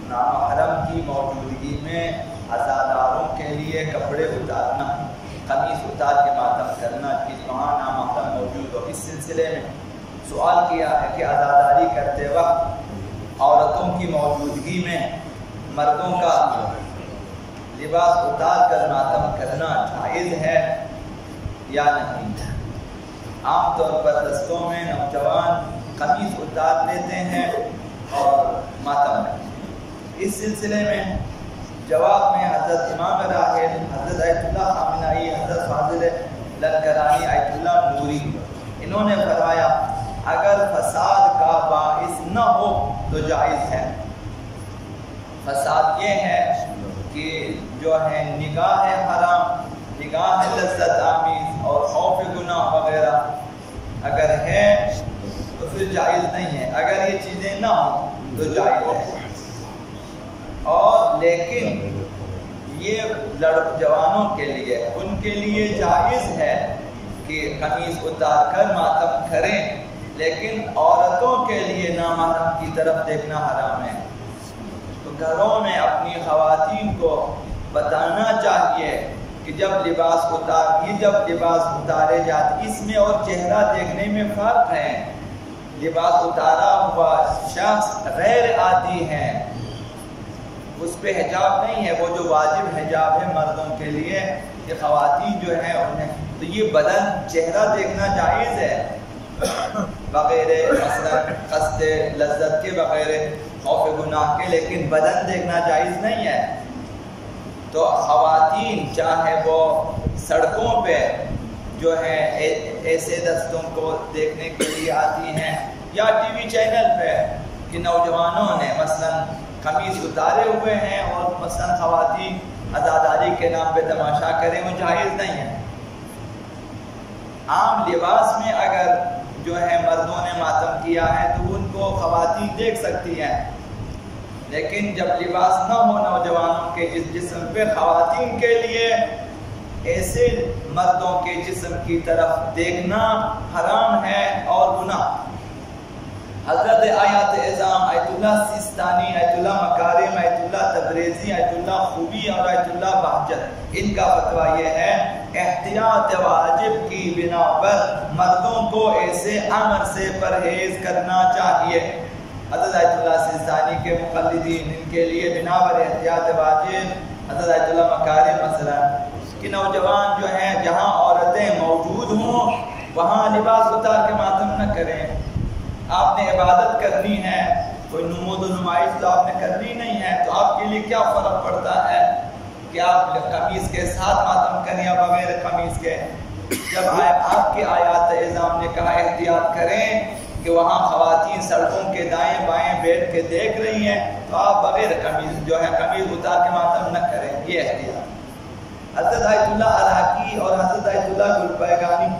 نامحرم کی موجودگی میں عزاداروں کے لیے کپڑے اتارنا، قمیص اتار کے ماتم کرنا کہ وہاں نامحرم موجود ہو۔ اس سلسلے میں سوال کیا ہے کہ عزاداری کرتے وقت عورتوں کی موجودگی میں مردوں کا لباس اتار کر ماتم کرنا جائز ہے یا نہیں؟ عام طور پر دستوں میں نوجوان قمیص اتار لیتے ہیں اور ماتم کرتے ہیں۔ اس سلسلے میں جواب میں حضرت امام راحل حضرت آیت اللہ خامنائی، حضرت فاضل لنگرانی، آیت اللہ نوری، انہوں نے فرمایا اگر فساد کا باعث نہ ہو تو جائز ہے۔ فساد یہ ہے کہ جو ہے نگاہ حرام، نگاہ لذت آمیز اور خوف گناہ وغیرہ اگر ہے تو پھر جائز نہیں ہے، اگر یہ چیزیں نہ ہوں تو جائز ہے۔ اور لیکن یہ جوانوں کے لیے، ان کے لیے جائز ہے کہ قمیص اتار کر ماتم کریں، لیکن عورتوں کے لیے نامحرم کی طرف دیکھنا حرام ہے۔ تو گھروں میں اپنی خواتین کو بتانا چاہیے کہ جب لباس اتارے جاتے، اس میں اور چہرہ دیکھنے میں فرق ہے۔ لباس اتارا ہوا شخص غیر عادی ہے، اس پہ حجاب نہیں ہے، وہ جو واجب حجاب ہے مردوں کے لیے، یہ خواتین جو ہیں انہیں تو یہ بدن چہرہ دیکھنا جائز ہے بغیر مثلا قصد لذت کے، بغیر خوف گناہ کے، لیکن بدن دیکھنا جائز نہیں ہے۔ تو خواتین چاہے وہ سڑکوں پہ جو ہے ایسے دستوں کو دیکھنے کے لیے آتی ہیں یا ٹی وی چینل پہ کہ نوجوانوں نے مثلا قمیص اتارے ہوئے ہیں اور مثلا خواتین عزاداری کے نام پہ تماشا کریں، وہ جائز نہیں ہے۔ عام لباس میں اگر جو ہے مردوں نے ماتم کیا ہے تو ان کو خواتین دیکھ سکتی ہیں، لیکن جب لباس نہ ہو نوجوانوں کے جسم پہ، خواتین کے لیے ایسے مردوں کے جسم کی طرف دیکھنا حرام ہے اور گناہ۔ حضرت آیات اعظام آیت اللہ سیستانی، آیت اللہ مکارم، آیت اللہ تبریزی، آیت اللہ خوبی اور آیت اللہ بہجت، ان کا فتویٰ یہ ہے احتیاط واجب کی بنا پر مردوں کو ایسے امر سے پرہیز کرنا چاہیے۔ حضرت آیت اللہ سیستانی کے مقلدین، ان کے لیے بنا پر احتیاط واجب حضرت آیت اللہ مکارم مثلا کہ نوجوان جو ہیں جہاں عورتیں موجود ہوں وہاں لباس اتار کے ماتم نہ کریں۔ آپ نے عبادت کرنی ہے، کوئی نمود و نمائش تو آپ نے کرنی نہیں ہے، تو آپ کے لیے کیا فرق پڑتا ہے کہ آپ قمیص کے ساتھ ماتم کریں یا بغیر قمیص کے؟ جب آپ کے آیات اعظام نے کہا احتیاط کریں کہ وہاں خواتین سڑکوں کے دائیں بائیں بیٹھ کے دیکھ رہی ہیں، تو آپ بغیر قمیص جو ہے قمیص اتار کے ماتم نہ کریں، یہ احتیاط۔ حضرت آیت اللہ عراقی اور حضرت آیت اللہ گلپائگانی،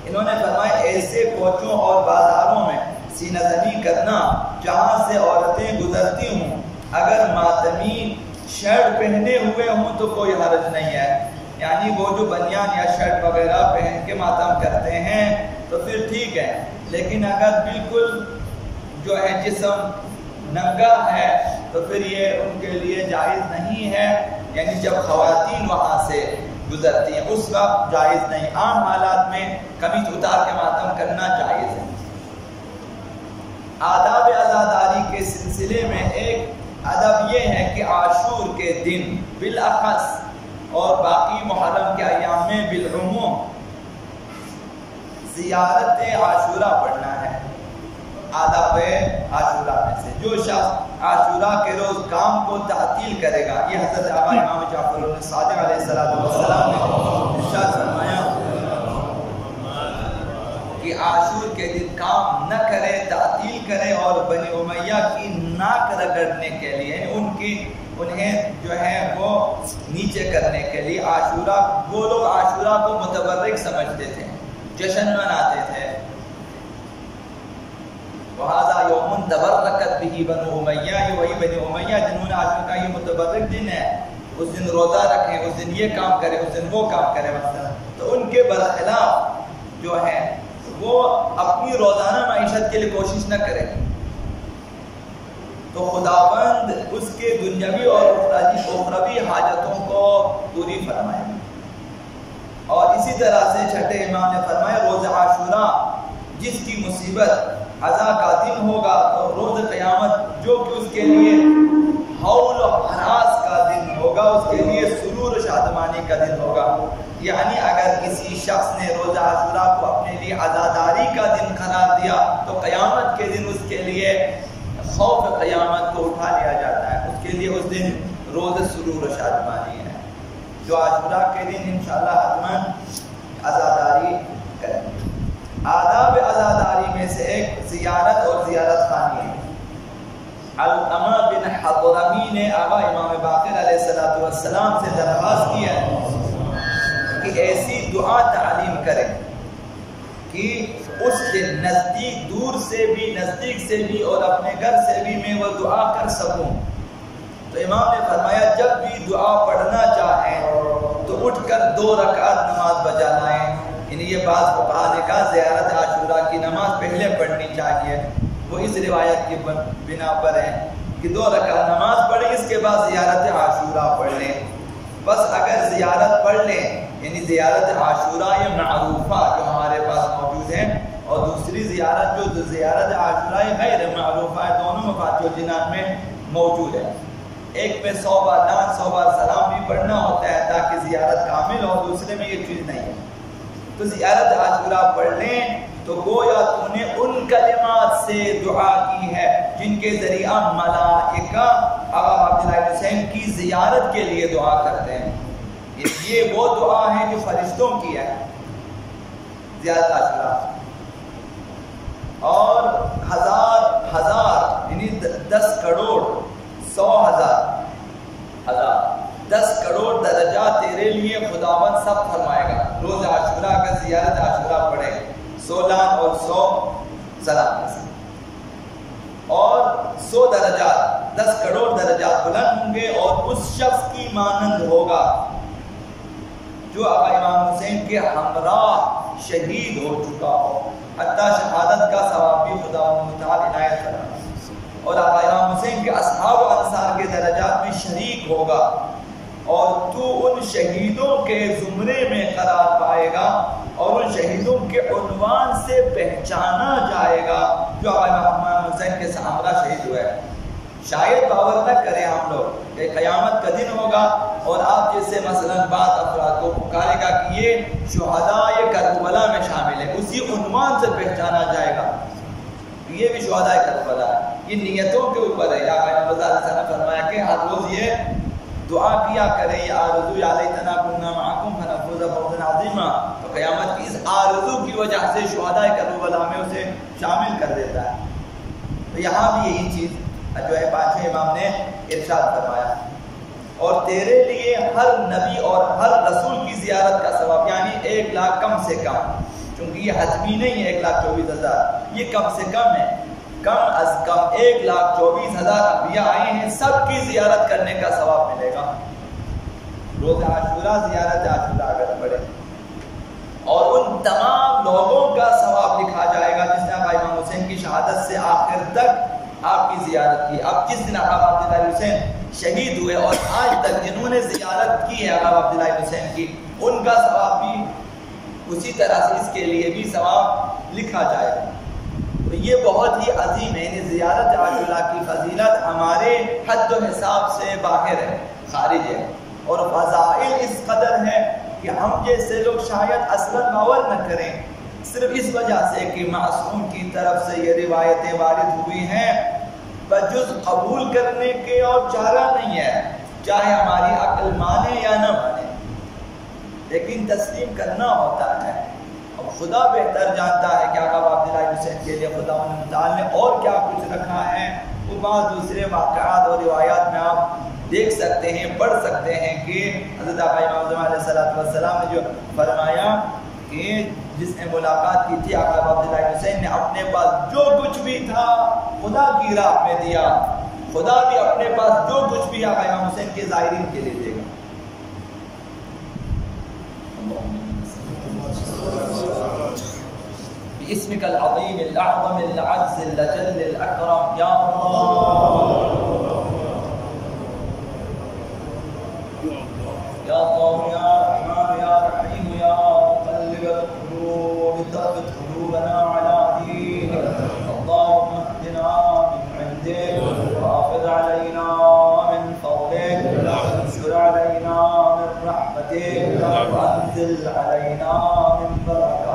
انہوں نے فرمایا ایسے کوچوں اور بازاروں میں سینہ زنی کرنا جہاں سے عورتیں گزرتی ہوں، اگر ماتمی شرٹ پہنے ہوئے ہوں تو کوئی حرج نہیں ہے، یعنی وہ جو بنیان یا شرٹ وغیرہ پہن کے ماتم کرتے ہیں تو پھر ٹھیک ہے، لیکن اگر بالکل جو ہے جسم ننگا ہے تو پھر یہ ان کے لیے جائز نہیں ہے، یعنی جب خواتین وہاں سے گزرتی ہیں اس وقت جائز نہیں۔ عام حالات میں قمیص اتار کے ماتم کرنا جائز ہے۔ آداب عزاداری کے سلسلے میں ایک ادب یہ ہے کہ عاشور کے دن بالاخص اور باقی محرم کے ایام میں بالعموم زیارت عاشورہ پڑھنا ہے۔ آداب عاشورہ میں سے جو شخص عاشورہ کے روز کام کو تعطیل کرے گا، یہ حضرت امام جعفر صادق علیہ السلام نے ارشاد فرمایا کہ عاشور کے دن کام نہ کرے، تعطیل کرے، اور بنی امیہ کی ناک رگڑنے کے لیے انہیں جو ہے وہ نیچے کرنے کے لیے عاشورہ، وہ لوگ عاشورہ کو متبرک سمجھتے تھے، جشن مناتے تھے۔ وَهَذَا يَوْمٌ تَبَرَّكَتْ بِهِ بَنُو امیہ، یہ وہی بنی امیہ جنہوں نے عاشور کا یہ متبرک دن ہے، اس دن روزہ رکھیں، اس دن یہ کام کرے، اس دن وہ کام کرے مثلا، تو ان کے برخلاف جو ہے وہ اپنی روزانہ معیشت کے لیے کوشش نہ کرے۔ تو خداوند اس کے دنیاوی اور اخروی حاجتوں کو پوری فرمائے گا۔ اور اسی طرح سے چھٹے امام نے فرمایا روز عاشوراء جس کی مصیبت عزا کا دن ہوگا تو روز قیامت جو کہ اس کے لیے حول و حراس کا دن ہوگا، اس کے لیے سرور و شادمانی کا دن ہوگا۔ یعنی اگر کسی شخص نے روز عاشوراء کو اپنے لیے عزاداری کا دن قرار دیا تو قیامت کے دن اس کے لیے خوف قیامت کو اٹھا لیا جاتا ہے، اس کے لیے اس دن روز سرور و شادمانی ہے۔ جو عاشوراء کے دن انشاءاللہ حتماً عزاداری کریں گے۔ آداب عزاداری میں سے ایک زیارت اور زیارت خانی ہے۔ علامہ بن حضرمی نے آقا امام باقر علیہ السلام سے درخواست کی ہے کہ ایسی دعا تعلیم کریں کہ اس سے نزدیک دور سے بھی نزدیک سے بھی اور اپنے گھر سے بھی میں وہ دعا کر سکوں۔ تو امام نے فرمایا جب بھی دعا پڑھنا چاہیں تو اٹھ کر 2 رکعت نماز بجا لائیں۔ یعنی یہ بات فقہا نے کہا زیارت عاشوراء کی نماز پہلے پڑھنی چاہیے، وہ اس روایت کی بنا پر ہے کہ 2 رکعت نماز پڑھیں، اس کے بعد زیارت عاشوراء پڑھ لیں۔ بس اگر زیارت پڑھ لیں یعنی زیارت عاشوراء یہ معروفہ جو ہمارے پاس موجود ہے، اور دوسری زیارت جو زیارت عاشوراء غیر معروفہ ہے، دونوں مفاتیح الجنان میں موجود ہے۔ ایک میں 100 بار لعن 100 بار سلام بھی پڑھنا ہوتا ہے تاکہ زیارت کامل ہو، دوسرے میں یہ چیز نہیں ہے۔ تو زیارت عاشوراء پڑھ لیں تو گویا تو نے ان کلمات سے دعا کی ہے جن کے ذریعہ ملائکہ آقا عبداللہ حسین کی زیارت کے لیے دعا کرتے ہیں۔ یہ وہ دعا ہے جو فرشتوں کی ہے زیارت عاشوراء، اور ہزار یعنی 10 کروڑ 10 کروڑ درجات تیرے لیے خداوند سب فرمائے گا۔ روز عاشوراء کا زیارت عاشوراء پڑھے 100 لاکھ اور 100 سلام کے ساتھ، اور 100 درجات 10 کروڑ درجات بلند ہوں گے، اور اس شخص کی مانند ہوگا جو آقا امام حسین کے ہمراہ شہید ہو چکا ہو، حتیٰ شہادت کا ثواب بھی خداوند تعالی عنایت فرمائے، اور آقا امام حسین کے اصحاب و انصار کے درجات میں شریک ہوگا، اور تو ان شہیدوں کے زمرے میں قرار پائے گا اور ان شہیدوں کے عنوان سے پہچانا جائے گا جو آقا امام حسین کے ہمراہ شہید ہوئے ہیں۔ شاید باور نہ کریں ہم لوگ کہ قیامت کا دن ہوگا اور آپ جیسے مثلا بعض افراد کو پکارے گا کہ یہ شہداء کربلا میں شامل ہے، اسی عنوان سے پہچانا جائے گا یہ بھی شہداء کربلا ہے۔ یہ نیتوں کے اوپر ہے۔ آقا امام نے فرمایا کہ ہر روز یہ دعا کیا کریں، یا آرزو یا لیتنا کنا معکم فنفوز فوزا عظیما، تو قیامت کی اس آرزو کی وجہ سے شہداء کربلا میں اسے شامل کر دیتا ہے۔ تو یہاں بھی یہی چیز جو ہے 5 امام نے ارشاد فرمایا، اور تیرے لیے ہر نبی اور ہر رسول کی زیارت کا ثواب، یعنی 1 لاکھ کم سے کم، چونکہ یہ حتمی نہیں ہے 1,24,000، یہ کم سے کم ہے، کم از کم 1,24,000 انبیاء آئے ہیں، سب کی زیارت کرنے کا ثواب ملے گا۔ روز عاشوراء زیارت عاشوراء اگر پڑھے، اور ان تمام لوگوں کا ثواب لکھا جائے گا جس نے آقا امام حسین کی شہادت سے آخر تک آپ کی زیارت کی۔ اب جس دن آقا عبداللہ حسین شہید ہوئے اور آج تک جنہوں نے زیارت کی ہے آقا عبداللہ حسین کی، ان کا ثواب بھی اسی طرح سے اس کے لیے بھی ثواب لکھا جائے گا۔ تو یہ بہت ہی عظیم ہے، یعنی زیارت عاشوراء کی فضیلت ہمارے حد و حساب سے باہر ہے، خارج ہے، اور فضائل اس قدر ہے کہ ہم جیسے لوگ شاید اصلاً باور نہ کریں، صرف اس وجہ سے کہ معصوم کی طرف سے یہ روایتیں وارد ہوئی ہیں، بجز قبول کرنے کے اور چارہ نہیں ہے، چاہے ہماری عقل مانے یا نہ مانے، لیکن تسلیم کرنا ہوتا ہے۔ اور خدا بہتر جانتا ہے کہ آقا عبداللہ حسین کے لیے خدا تعالی نے اور کیا کچھ رکھا ہے، وہ بعض دوسرے واقعات اور روایات میں آپ دیکھ سکتے ہیں، پڑھ سکتے ہیں کہ حضرت آقا امام علیہ السلام نے جو فرمایا کہ جس نے ملاقات کی تھی آقا عبداللہ حسین نے اپنے پاس جو کچھ بھی تھا خدا کی راہ میں دیا، خدا بھی اپنے پاس جو کچھ بھی آقا امام حسین کے زائرین کے لیے دے گا۔ باسمك العظيم الأعظم الأعز الأجل الأكرم يا الله يا الله يا رحمن يا رحيم يا مقلب القلوب ثبت قلوبنا على دينك اللهم اهدنا من عندك وافض علينا من فضلك وانشر علينا من رحمتك وانزل علينا من بركاتك